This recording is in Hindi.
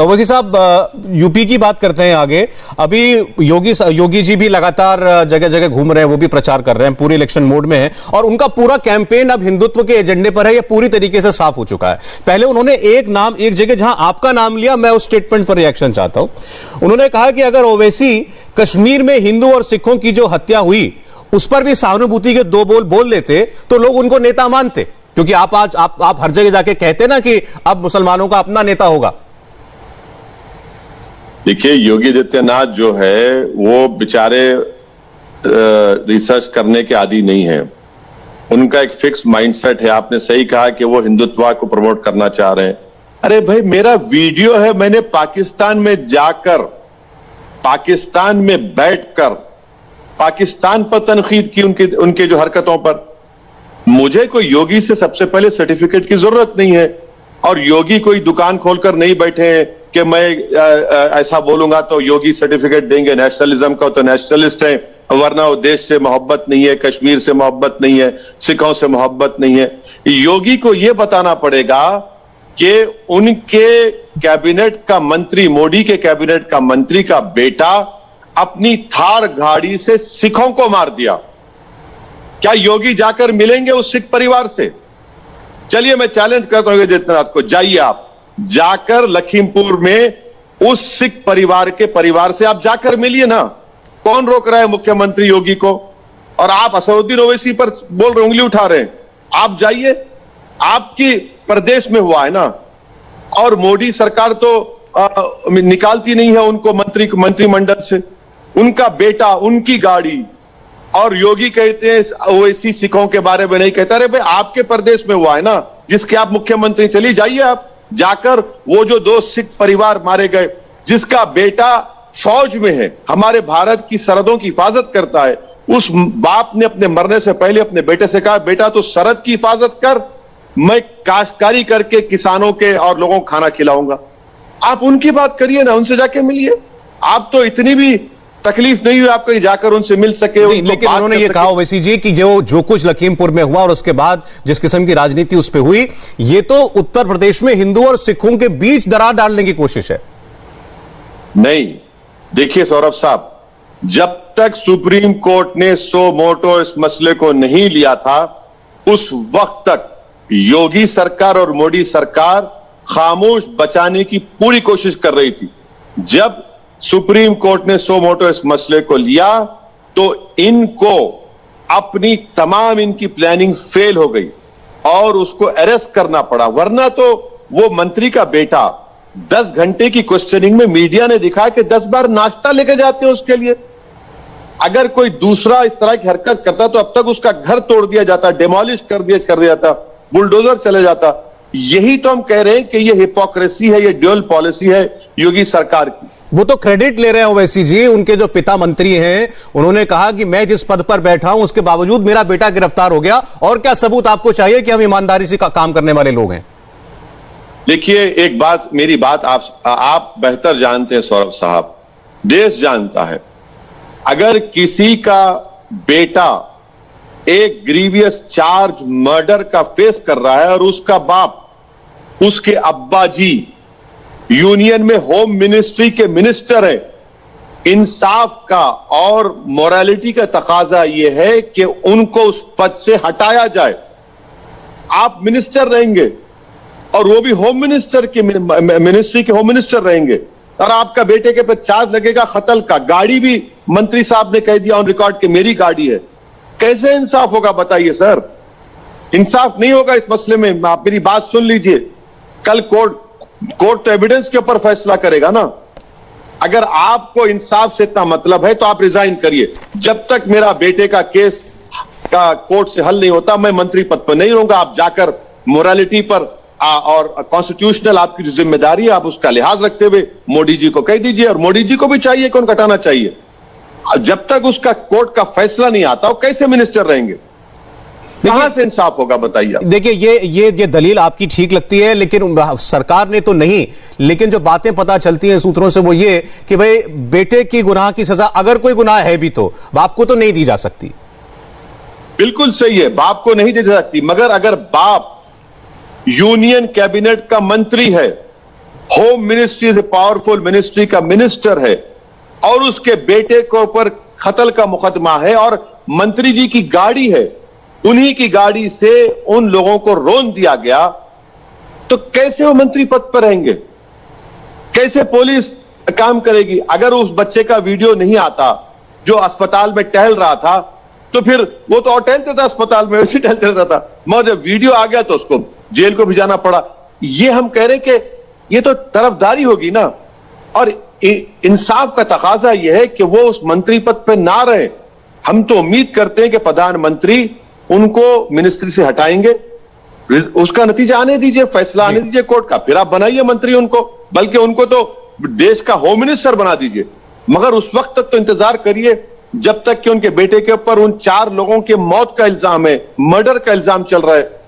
ओवैसी साहब, यूपी की बात करते हैं आगे। अभी योगी जी भी लगातार जगह जगह घूम रहे हैं, वो भी प्रचार कर रहे हैं, पूरे इलेक्शन मोड में है और उनका पूरा कैंपेन अब हिंदुत्व के एजेंडे पर है। यह पूरी तरीके से साफ हो चुका है। पहले उन्होंने एक नाम, एक जगह जहां आपका नाम लिया, मैं उस स्टेटमेंट पर रिएक्शन चाहता हूं। उन्होंने कहा कि अगर ओवैसी कश्मीर में हिंदू और सिखों की जो हत्या हुई उस पर भी सहानुभूति के दो बोल देते तो लोग उनको नेता मानते, क्योंकि आप हर जगह जाके कहते ना कि अब मुसलमानों का अपना नेता होगा। देखिए, योगी आदित्यनाथ जो है वो बेचारे रिसर्च करने के आदी नहीं है। उनका एक फिक्स माइंडसेट है। आपने सही कहा कि वो हिंदुत्व को प्रमोट करना चाह रहे हैं। अरे भाई, मेरा वीडियो है, मैंने पाकिस्तान में जाकर, पाकिस्तान में बैठकर पाकिस्तान पर तनकीद की, उनके जो हरकतों पर। मुझे कोई योगी से सबसे पहले सर्टिफिकेट की जरूरत नहीं है, और योगी कोई दुकान खोलकर नहीं बैठे हैं कि मैं ऐसा बोलूंगा तो योगी सर्टिफिकेट देंगे। नेशनलिज्म का तो नेशनलिस्ट है, वरना वो देश से मोहब्बत नहीं है, कश्मीर से मोहब्बत नहीं है, सिखों से मोहब्बत नहीं है। योगी को यह बताना पड़ेगा कि उनके कैबिनेट का मंत्री, मोदी के कैबिनेट का मंत्री का बेटा अपनी थार गाड़ी से सिखों को मार दिया। क्या योगी जाकर मिलेंगे उस सिख परिवार से? चलिए, मैं चैलेंज करता हूं योगी आदित्यनाथ को, जाइए आप, जाकर लखीमपुर में उस सिख परिवार के परिवार से आप जाकर मिलिए ना। कौन रोक रहा है मुख्यमंत्री योगी को? और आप असदुद्दीन ओवैसी पर बोल रहे, उंगली उठा रहे हैं। आप जाइए, आपकी प्रदेश में हुआ है ना। और मोदी सरकार तो निकालती नहीं है उनको मंत्रिमंडल से। उनका बेटा, उनकी गाड़ी, और योगी कहते हैं ओवैसी सिखों के बारे में नहीं कहता। अरे भाई, आपके प्रदेश में हुआ है ना, जिसके आप मुख्यमंत्री। चलिए जाइए आप, जाकर वो जो 2 सिख परिवार मारे गए, जिसका बेटा फौज में है, हमारे भारत की सरहदों की हिफाजत करता है, उस बाप ने अपने मरने से पहले अपने बेटे से कहा, बेटा तो सरहद की हिफाजत कर, मैं काश्तकारी करके किसानों के और लोगों को खाना खिलाऊंगा। आप उनकी बात करिए ना, उनसे जाके मिलिए। आप तो इतनी भी तकलीफ नहीं हुई आपको जाकर उनसे मिल सके। लेकिन उन्होंने ये कहा ओवैसी जी कि जो कुछ लखीमपुर में हुआ और उसके बाद जिस किस्म की राजनीति उस पर हुई, ये तो उत्तर प्रदेश में हिंदू और सिखों के बीच दरार डालने की कोशिश है। नहीं, देखिए सौरभ साहब, जब तक सुप्रीम कोर्ट ने सो मोटो इस मसले को नहीं लिया था, उस वक्त तक योगी सरकार और मोदी सरकार खामोश बचाने की पूरी कोशिश कर रही थी। जब सुप्रीम कोर्ट ने सो मोटो इस मसले को लिया तो इनको अपनी तमाम इनकी प्लानिंग फेल हो गई और उसको अरेस्ट करना पड़ा। वरना तो वो मंत्री का बेटा 10 घंटे की क्वेश्चनिंग में मीडिया ने दिखा कि 10 बार नाश्ता लेके जाते हैं उसके लिए। अगर कोई दूसरा इस तरह की हरकत करता तो अब तक उसका घर तोड़ दिया जाता, डिमोलिश कर दिया जाता, बुलडोजर चले जाता। यही तो हम कह रहे हैं कि ये हिपोक्रेसी है, ये ड्यूअल पॉलिसी है योगी सरकार की। वो तो क्रेडिट ले रहे हैं ओवैसी जी, उनके जो पिता मंत्री हैं, उन्होंने कहा कि मैं जिस पद पर बैठा हूं उसके बावजूद मेरा बेटा गिरफ्तार हो गया, और क्या सबूत आपको चाहिए कि हम ईमानदारी से काम करने वाले लोग हैं। देखिए, एक बात, मेरी बात आप बेहतर जानते हैं सौरभ साहब, देश जानता है, अगर किसी का बेटा एक ग्रीवियस चार्ज मर्डर का फेस कर रहा है और उसका बाप, उसके अब्बा जी यूनियन में होम मिनिस्ट्री के मिनिस्टर है, इंसाफ का और मोरालिटी का तकाजा यह है कि उनको उस पद से हटाया जाए। आप मिनिस्टर रहेंगे और वो भी होम मिनिस्टर की मिनिस्ट्री के होम मिनिस्टर रहेंगे, और आपका बेटे के पर चार्ज लगेगा कत्ल का। गाड़ी भी मंत्री साहब ने कह दिया ऑन रिकॉर्ड कि मेरी गाड़ी है। कैसे इंसाफ होगा बताइए सर? इंसाफ नहीं होगा इस मसले में। आप मेरी बात सुन लीजिए, कल कोर्ट तो एविडेंस के ऊपर फैसला करेगा ना। अगर आपको इंसाफ से इतना मतलब है तो आप रिजाइन करिए। जब तक मेरा बेटे का केस का कोर्ट से हल नहीं होता, मैं मंत्री पद पर नहीं रहूंगा। आप जाकर मोरालिटी पर और कॉन्स्टिट्यूशनल आपकी जो जिम्मेदारी है, आप उसका लिहाज रखते हुए मोदी जी को कह दीजिए, और मोदी जी को भी चाहिए कि उनको हटाना चाहिए। जब तक उसका कोर्ट का फैसला नहीं आता, वो कैसे मिनिस्टर रहेंगे? कहां से इंसाफ होगा बताइए? देखिए, ये दलील आपकी ठीक लगती है, लेकिन सरकार ने तो नहीं। लेकिन जो बातें पता चलती हैं सूत्रों से वो ये कि भाई बेटे की गुनाह की सजा, अगर कोई गुनाह है भी तो बाप को तो नहीं दी जा सकती। बिल्कुल सही है, बाप को नहीं दी जा सकती, मगर अगर बाप यूनियन कैबिनेट का मंत्री है होम मिनिस्ट्री से पावरफुल मिनिस्ट्री का मिनिस्टर है और उसके बेटे के ऊपर कत्ल का मुकदमा है और मंत्री जी की गाड़ी है, उन्हीं की गाड़ी से उन लोगों को रौंद दिया गया, तो कैसे वो मंत्री पद पर रहेंगे? कैसे पुलिस काम करेगी? अगर उस बच्चे का वीडियो नहीं आता जो अस्पताल में टहल रहा था, तो फिर वो तो और टहलता था अस्पताल में, वैसे टहलता रहता था, मगर जब वीडियो आ गया तो उसको जेल को भिजाना पड़ा। ये हम कह रहे कि ये तो तरफदारी होगी ना, और इंसाफ का तकाजा यह है कि वो उस मंत्री पद पर ना रहे। हम तो उम्मीद करते हैं कि प्रधानमंत्री उनको मिनिस्ट्री से हटाएंगे, उसका नतीजा आने दीजिए, फैसला आने दीजिए कोर्ट का, फिर आप बनाइए मंत्री उनको, बल्कि उनको तो देश का होम मिनिस्टर बना दीजिए। मगर उस वक्त तक तो इंतजार करिए जब तक कि उनके बेटे के ऊपर उन 4 लोगों के मौत का इल्जाम है, मर्डर का इल्जाम चल रहा है।